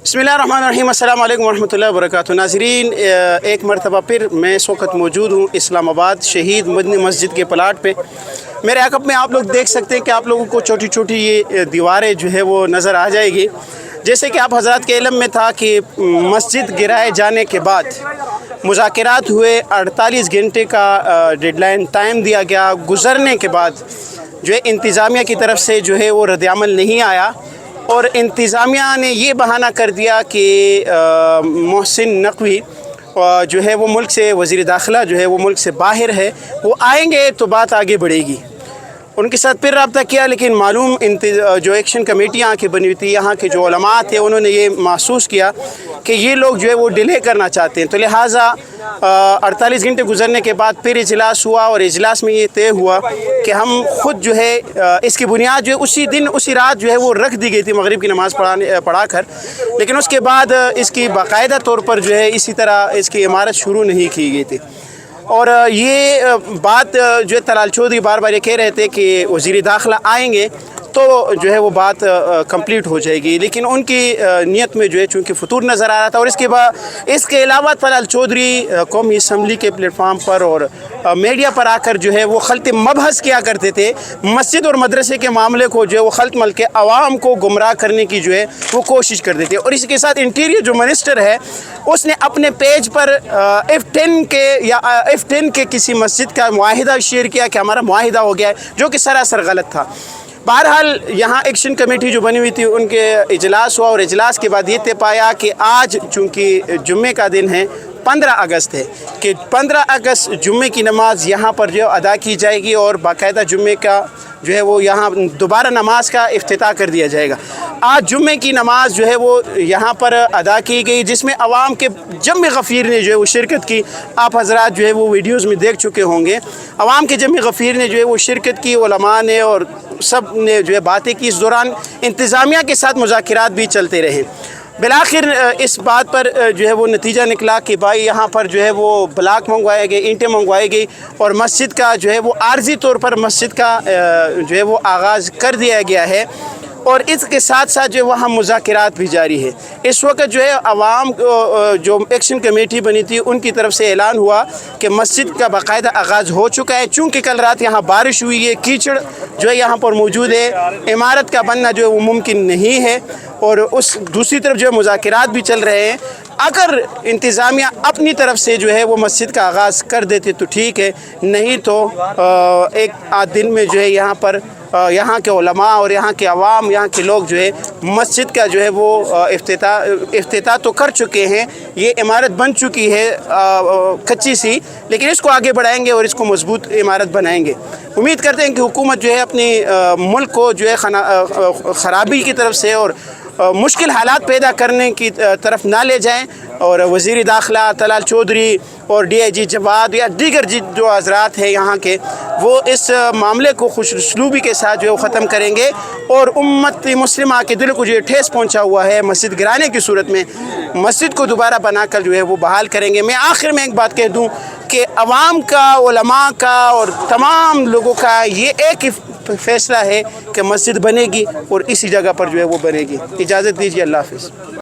बिस्मिल्लाहिर्रहमानिर्रहीम, अस्सलाम वालेकुम रहमतुल्लाहि व बरकातुहू। नाज़रीन, एक मरतबा फिर मैं इस वक्त मौजूद हूँ इस्लामाबाद शहीद मदनी मस्जिद के प्लाट पे। मेरे अक़ब में आप लोग देख सकते हैं कि आप लोगों को छोटी छोटी ये दीवारें जो है वो नज़र आ जाएगी। जैसे कि आप हज़रात के इल्म में था कि मस्जिद गिराए जाने के बाद मुज़ाकरात हुए, 48 घंटे का डेडलाइन टाइम दिया गया। गुज़रने के बाद जो है इंतज़ामिया की तरफ से जो है वो रद्द-ए-अमल नहीं आया और इंतज़ामिया ने ये बहाना कर दिया कि मोहसिन नकवी जो है वो मुल्क से, वज़ीर दाखिला जो है वो मुल्क से बाहर है, वो आएंगे तो बात आगे बढ़ेगी। उनके साथ फिर रब्ता किया, लेकिन मालूम जो एक्शन कमेटियाँ की बनी हुई थी, यहाँ के जो उलमा थे, उन्होंने ये महसूस किया कि ये लोग जो है वो डिले करना चाहते हैं। तो लिहाजा 48 घंटे गुजरने के बाद फिर इजलास हुआ और इजलास में ये तय हुआ कि हम ख़ुद जो है इसकी बुनियाद जो है उसी दिन उसी रात जो है वो रख दी गई थी मगरिब की नमाज़ पढ़ा कर, लेकिन उसके बाद इसकी बाकायदा तौर पर जो है इसी तरह इसकी इमारत शुरू नहीं की गई थी। और ये बात जो है तलाल चौधरी बार बार ये कह रहे थे कि वज़ीर दाखिला आएंगे तो जो है वो बात कंप्लीट हो जाएगी, लेकिन उनकी नीयत में जो है चूँकि फतूर नज़र आ रहा था। और इसके अलावा तलाल चौधरी कौमी असम्बली के प्लेटफार्म पर और मीडिया पर आकर जो है वो खल्त मबहस किया करते थे। मस्जिद और मदरसे के मामले को जो है वो खल्त मल के अवाम को गुमराह करने की जो है वो कोशिश करते थे। और इसके साथ इंटीरियर जो मिनिस्टर है उसने अपने पेज पर F10 के किसी मस्जिद का मुआहिदा शेयर किया कि हमारा मुआहिदा हो गया है, जो कि सरासर गलत था। बहरहाल यहाँ एक्शन कमेटी जो बनी हुई थी उनके इजलास हुआ और इजलास के बाद ये तय पाया कि आज चूँकि जुम्मे का दिन है, 15 अगस्त है, कि 15 अगस्त जुम्मे की नमाज़ यहाँ पर जो अदा की जाएगी और बाकायदा जुम्मे का जो है वो यहाँ दोबारा नमाज का इफ्तिताह कर दिया जाएगा। आज जुम्मे की नमाज़ जो है वो यहाँ पर अदा की गई, जिसमें अवाम के जम गफ़ीर ने जो है वो शिरकत की। आप हज़रात जो है वो वीडियोज़ में देख चुके होंगे। अवाम के जम गफ़ीर ने जो है वो शिरकत की, उलमा ने और सब ने जो है बातें की। इस दौरान इंतज़ामिया के साथ मुज़ाकरात भी चलते रहे। बिलाखिर इस बात पर जो है वो नतीजा निकला कि भाई यहाँ पर जो है वो ब्लॉक मंगवाए गए, ईंटें मंगवाई गई और मस्जिद का जो है वो आर्जी तौर पर मस्जिद का जो है वो आगाज़ कर दिया गया है। और इसके साथ साथ जो वहाँ मुज़ाकरात भी जारी है। इस वक्त जो है अवाम जो एक्शन कमेटी बनी थी उनकी तरफ से ऐलान हुआ कि मस्जिद का बाकायदा आगाज़ हो चुका है। चूँकि कल रात यहाँ बारिश हुई है, कीचड़ जो है यहाँ पर मौजूद है, इमारत का बनना जो है वो मुमकिन नहीं है। और उस दूसरी तरफ जो है मुज़ाकरात भी चल रहे हैं। अगर इंतज़ामिया अपनी तरफ से जो है वो मस्जिद का आगाज़ कर देते तो ठीक है, नहीं तो एक आध दिन में जो है यहाँ पर यहाँ के उलमा और यहाँ के अवाम, यहाँ के लोग जो है मस्जिद का जो है वो इफ्तिताह तो कर चुके हैं। ये इमारत बन चुकी है कच्ची सी, लेकिन इसको आगे बढ़ाएंगे और इसको मजबूत इमारत बनाएंगे। उम्मीद करते हैं कि हुकूमत जो है अपनी मुल्क को जो है ख़राबी की तरफ से और मुश्किल हालात पैदा करने की तरफ ना ले जाएं और वज़ीर दाखिला तलाल चौधरी और DIG जवाद या दीगर जो हज़रात हैं यहाँ के, वो इस मामले को खुशउस्लूबी के साथ जो है वो ख़त्म करेंगे। और उम्मत मुस्लिमा के दिल को जो ठेस पहुँचा हुआ है मस्जिद गिराने की सूरत में, मस्जिद को दोबारा बनाकर जो है वो बहाल करेंगे। मैं आखिर में एक बात कह दूँ कि अवाम का, उलमा का और तमाम लोगों का ये एक ही फ़ैसला है कि मस्जिद बनेगी और इसी जगह पर जो है वो बनेगी। इजाज़त दीजिए, अल्लाह हाफ़िज़।